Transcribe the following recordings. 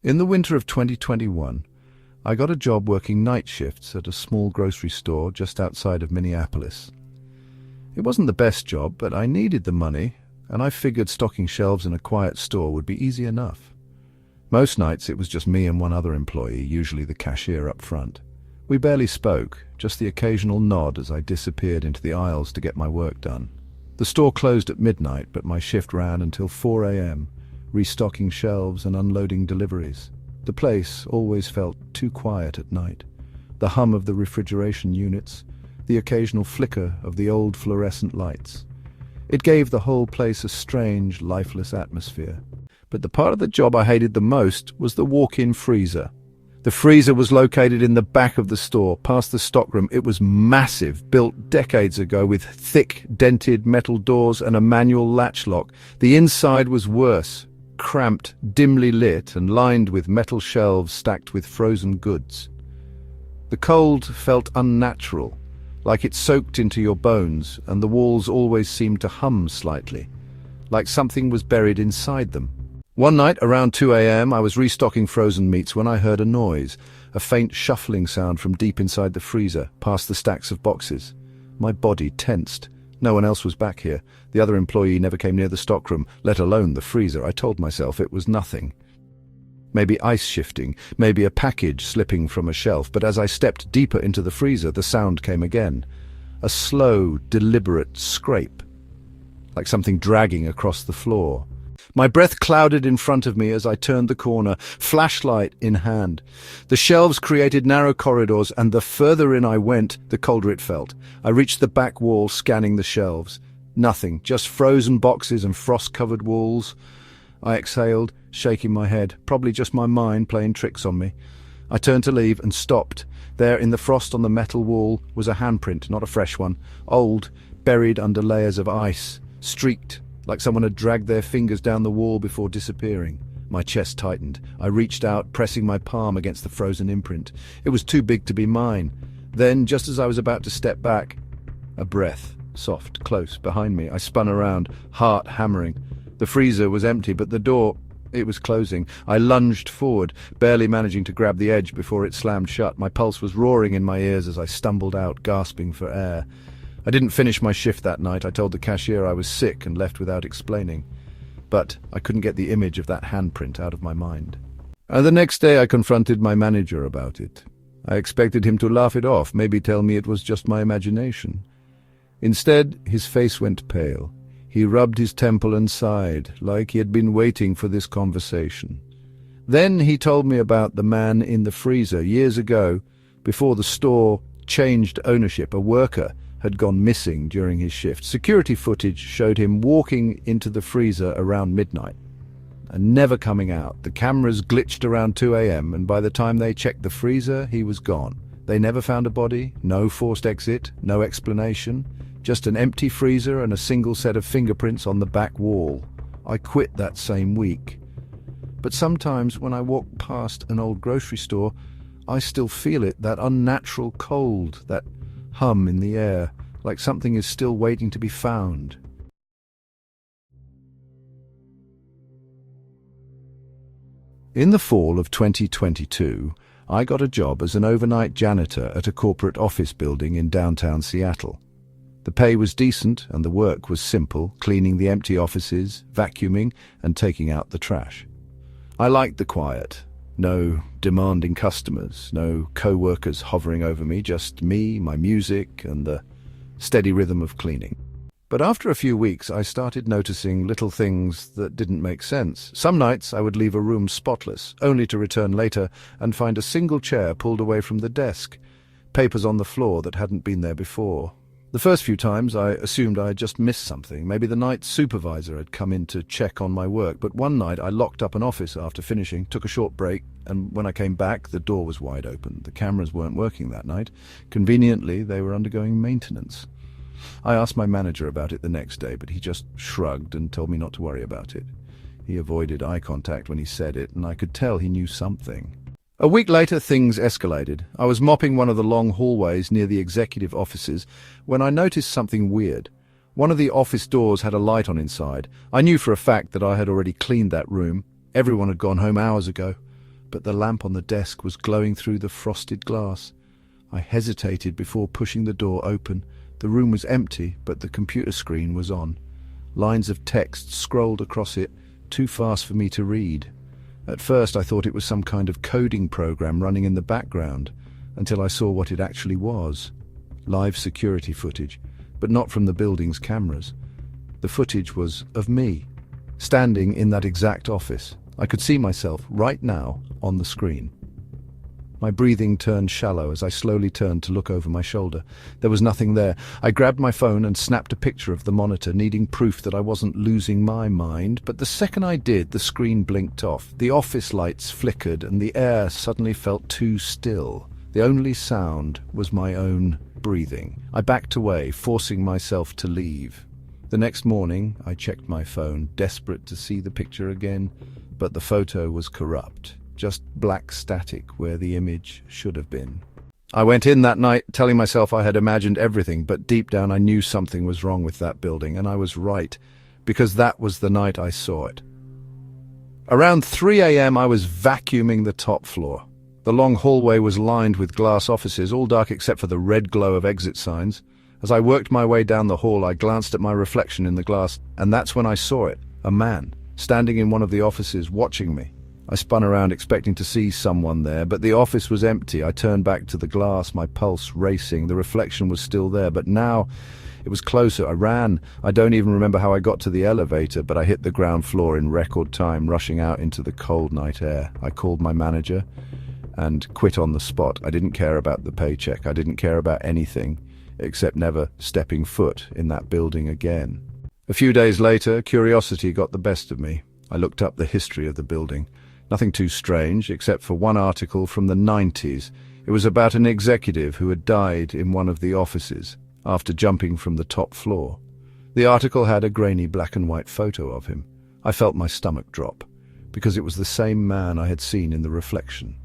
In the winter of 2021, I got a job working night shifts at a small grocery store just outside of Minneapolis. It wasn't the best job, but I needed the money, and I figured stocking shelves in a quiet store would be easy enough. Most nights it was just me and one other employee, usually the cashier up front. We barely spoke, just the occasional nod as I disappeared into the aisles to get my work done. The store closed at midnight, but my shift ran until 4 a.m., restocking shelves and unloading deliveries. The place always felt too quiet at night. The hum of the refrigeration units, the occasional flicker of the old fluorescent lights. It gave the whole place a strange, lifeless atmosphere. But the part of the job I hated the most was the walk-in freezer. The freezer was located in the back of the store, past the stockroom. It was massive, built decades ago with thick, dented metal doors and a manual latch lock. The inside was worse, cramped, dimly lit, and lined with metal shelves stacked with frozen goods. The cold felt unnatural, like it soaked into your bones, and the walls always seemed to hum slightly, like something was buried inside them. One night, around 2 a.m., I was restocking frozen meats when I heard a noise, a faint shuffling sound from deep inside the freezer, past the stacks of boxes. My body tensed. No one else was back here. The other employee never came near the stockroom, let alone the freezer. I told myself it was nothing. Maybe ice shifting, maybe a package slipping from a shelf, but as I stepped deeper into the freezer, the sound came again. A slow, deliberate scrape, like something dragging across the floor. My breath clouded in front of me as I turned the corner, flashlight in hand. The shelves created narrow corridors, and the further in I went, the colder it felt. I reached the back wall, scanning the shelves. Nothing, just frozen boxes and frost-covered walls. I exhaled, shaking my head, probably just my mind playing tricks on me. I turned to leave and stopped. There, in the frost on the metal wall, was a handprint, not a fresh one. Old, buried under layers of ice, streaked, like someone had dragged their fingers down the wall before disappearing. My chest tightened. I reached out, pressing my palm against the frozen imprint. It was too big to be mine. Then, just as I was about to step back, a breath, soft, close, behind me. I spun around, heart hammering. The freezer was empty, but the door, it was closing. I lunged forward, barely managing to grab the edge before it slammed shut. My pulse was roaring in my ears as I stumbled out, gasping for air. I didn't finish my shift that night. I told the cashier I was sick and left without explaining. But I couldn't get the image of that handprint out of my mind. The next day I confronted my manager about it. I expected him to laugh it off, maybe tell me it was just my imagination. Instead, his face went pale. He rubbed his temple and sighed, like he had been waiting for this conversation. Then he told me about the man in the freezer years ago, before the store changed ownership. A worker had gone missing during his shift. Security footage showed him walking into the freezer around midnight and never coming out. The cameras glitched around 2 a.m., and by the time they checked the freezer, he was gone. They never found a body, no forced exit, no explanation, just an empty freezer and a single set of fingerprints on the back wall. I quit that same week. But sometimes when I walk past an old grocery store, I still feel it, that unnatural cold, that hum in the air, like something is still waiting to be found. In the fall of 2022, I got a job as an overnight janitor at a corporate office building in downtown Seattle. The pay was decent and the work was simple, cleaning the empty offices, vacuuming, and taking out the trash. I liked the quiet. No demanding customers, no co-workers hovering over me, just me, my music, and the steady rhythm of cleaning. But after a few weeks, I started noticing little things that didn't make sense. Some nights I would leave a room spotless, only to return later and find a single chair pulled away from the desk, papers on the floor that hadn't been there before. The first few times I assumed I had just missed something. Maybe the night supervisor had come in to check on my work, but one night I locked up an office after finishing, took a short break, and when I came back, the door was wide open. The cameras weren't working that night. Conveniently, they were undergoing maintenance. I asked my manager about it the next day, but he just shrugged and told me not to worry about it. He avoided eye contact when he said it, and I could tell he knew something. A week later, things escalated. I was mopping one of the long hallways near the executive offices when I noticed something weird. One of the office doors had a light on inside. I knew for a fact that I had already cleaned that room. Everyone had gone home hours ago. but the lamp on the desk was glowing through the frosted glass. I hesitated before pushing the door open. The room was empty, but the computer screen was on. Lines of text scrolled across it, too fast for me to read. At first I thought it was some kind of coding program running in the background, until I saw what it actually was. Live security footage, but not from the building's cameras. The footage was of me, standing in that exact office. I could see myself right now on the screen. My breathing turned shallow as I slowly turned to look over my shoulder. There was nothing there. I grabbed my phone and snapped a picture of the monitor, needing proof that I wasn't losing my mind. But the second I did, the screen blinked off. The office lights flickered and the air suddenly felt too still. The only sound was my own breathing. I backed away, forcing myself to leave. The next morning, I checked my phone, desperate to see the picture again, but the photo was corrupt. Just black static where the image should have been. I went in that night telling myself I had imagined everything, but deep down I knew something was wrong with that building, and I was right, because that was the night I saw it. Around 3 a.m. I was vacuuming the top floor. The long hallway was lined with glass offices, all dark except for the red glow of exit signs. As I worked my way down the hall, I glanced at my reflection in the glass, and that's when I saw it, a man, standing in one of the offices, watching me. I spun around expecting to see someone there, but the office was empty. I turned back to the glass, my pulse racing. The reflection was still there, but now it was closer. I ran. I don't even remember how I got to the elevator, but I hit the ground floor in record time, rushing out into the cold night air. I called my manager and quit on the spot. I didn't care about the paycheck. I didn't care about anything except never stepping foot in that building again. A few days later, curiosity got the best of me. I looked up the history of the building. Nothing too strange, except for one article from the 90s. It was about an executive who had died in one of the offices after jumping from the top floor. The article had a grainy black and white photo of him. I felt my stomach drop, because it was the same man I had seen in the reflection.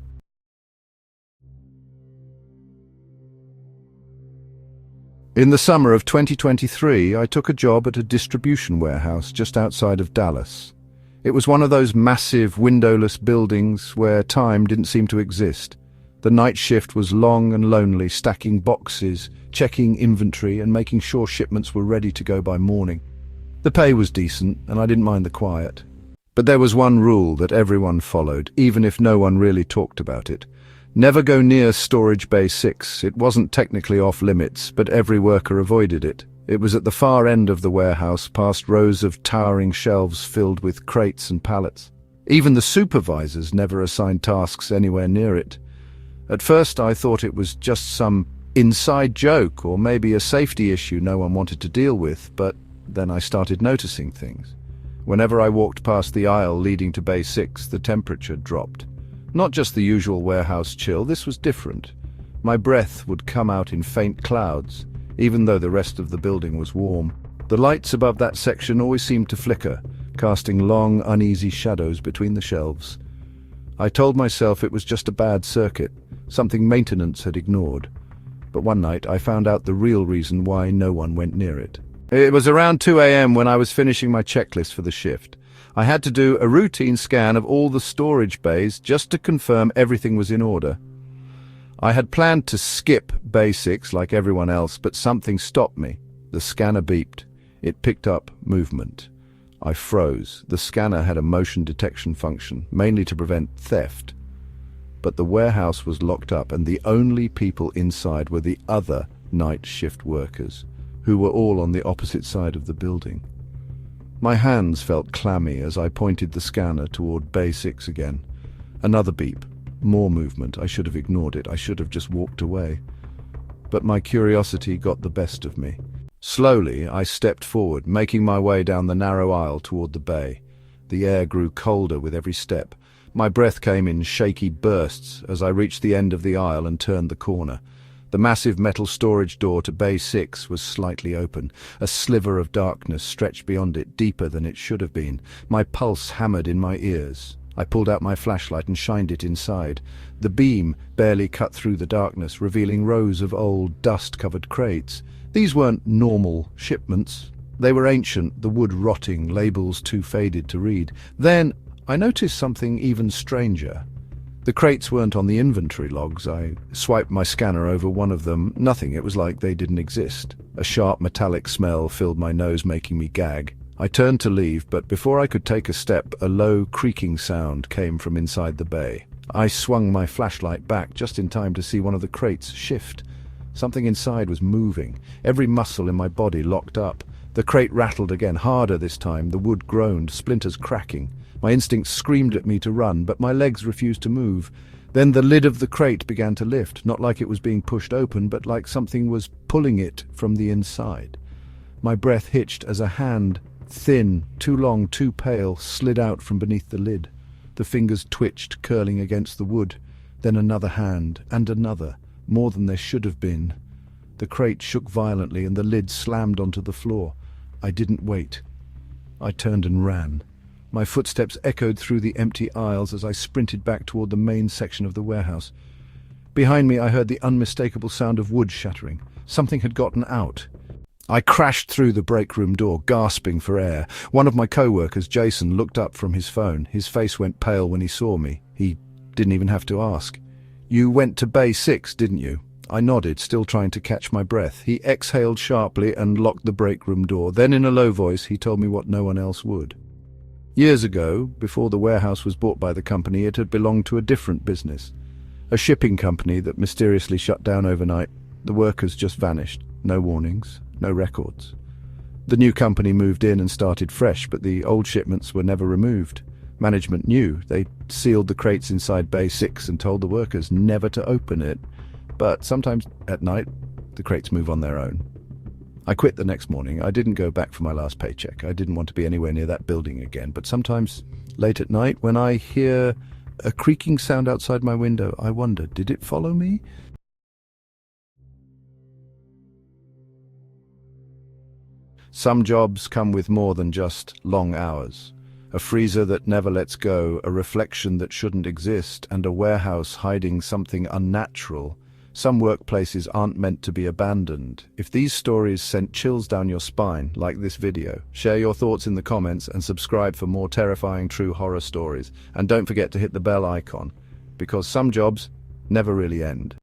In the summer of 2023, I took a job at a distribution warehouse just outside of Dallas. It was one of those massive, windowless buildings where time didn't seem to exist. The night shift was long and lonely, stacking boxes, checking inventory, and making sure shipments were ready to go by morning. The pay was decent, and I didn't mind the quiet. But there was one rule that everyone followed, even if no one really talked about it. Never go near Storage Bay 6. It wasn't technically off limits, but every worker avoided it. It was at the far end of the warehouse, past rows of towering shelves filled with crates and pallets. Even the supervisors never assigned tasks anywhere near it. At first I thought it was just some inside joke or maybe a safety issue no one wanted to deal with, but then I started noticing things. Whenever I walked past the aisle leading to Bay 6, the temperature dropped. Not just the usual warehouse chill, this was different. My breath would come out in faint clouds, even though the rest of the building was warm. The lights above that section always seemed to flicker, casting long, uneasy shadows between the shelves. I told myself it was just a bad circuit, something maintenance had ignored. But one night I found out the real reason why no one went near it. It was around 2 a.m. when I was finishing my checklist for the shift. I had to do a routine scan of all the storage bays just to confirm everything was in order. I had planned to skip Bay 6 like everyone else, but something stopped me. The scanner beeped. It picked up movement. I froze. The scanner had a motion detection function, mainly to prevent theft. But the warehouse was locked up, and the only people inside were the other night shift workers, who were all on the opposite side of the building. My hands felt clammy as I pointed the scanner toward Bay 6 again. Another beep. More movement. I should have ignored it. I should have just walked away. But my curiosity got the best of me. Slowly, I stepped forward, making my way down the narrow aisle toward the bay. The air grew colder with every step. My breath came in shaky bursts as I reached the end of the aisle and turned the corner. The massive metal storage door to Bay 6 was slightly open. A sliver of darkness stretched beyond it, deeper than it should have been. My pulse hammered in my ears. I pulled out my flashlight and shined it inside. The beam barely cut through the darkness, revealing rows of old, dust-covered crates. These weren't normal shipments. They were ancient, the wood rotting, labels too faded to read. Then I noticed something even stranger. The crates weren't on the inventory logs. I swiped my scanner over one of them. Nothing. It was like they didn't exist. A sharp metallic smell filled my nose, making me gag. I turned to leave, but before I could take a step, a low, creaking sound came from inside the bay. I swung my flashlight back just in time to see one of the crates shift. Something inside was moving. Every muscle in my body locked up. The crate rattled again, harder this time. The wood groaned, splinters cracking. My instincts screamed at me to run, but my legs refused to move. Then the lid of the crate began to lift, not like it was being pushed open, but like something was pulling it from the inside. My breath hitched as a hand, thin, too long, too pale, slid out from beneath the lid. The fingers twitched, curling against the wood. Then another hand, and another, more than there should have been. The crate shook violently and the lid slammed onto the floor. I didn't wait. I turned and ran. My footsteps echoed through the empty aisles as I sprinted back toward the main section of the warehouse. Behind me I heard the unmistakable sound of wood shattering. Something had gotten out. I crashed through the break room door, gasping for air. One of my co-workers, Jason, looked up from his phone. His face went pale when he saw me. He didn't even have to ask. "You went to Bay 6, didn't you?" I nodded, still trying to catch my breath. He exhaled sharply and locked the break room door. Then in a low voice he told me what no one else would. Years ago, before the warehouse was bought by the company, it had belonged to a different business. A shipping company that mysteriously shut down overnight. The workers just vanished. No warnings, no records. The new company moved in and started fresh, but the old shipments were never removed. Management knew. They sealed the crates inside Bay 6 and told the workers never to open it. But sometimes at night, the crates move on their own. I quit the next morning. I didn't go back for my last paycheck. I didn't want to be anywhere near that building again. But sometimes, late at night, when I hear a creaking sound outside my window, I wonder, did it follow me? Some jobs come with more than just long hours. A freezer that never lets go, a reflection that shouldn't exist, and a warehouse hiding something unnatural. Some workplaces aren't meant to be abandoned. If these stories sent chills down your spine, like this video, share your thoughts in the comments and subscribe for more terrifying true horror stories. And don't forget to hit the bell icon, because some jobs never really end.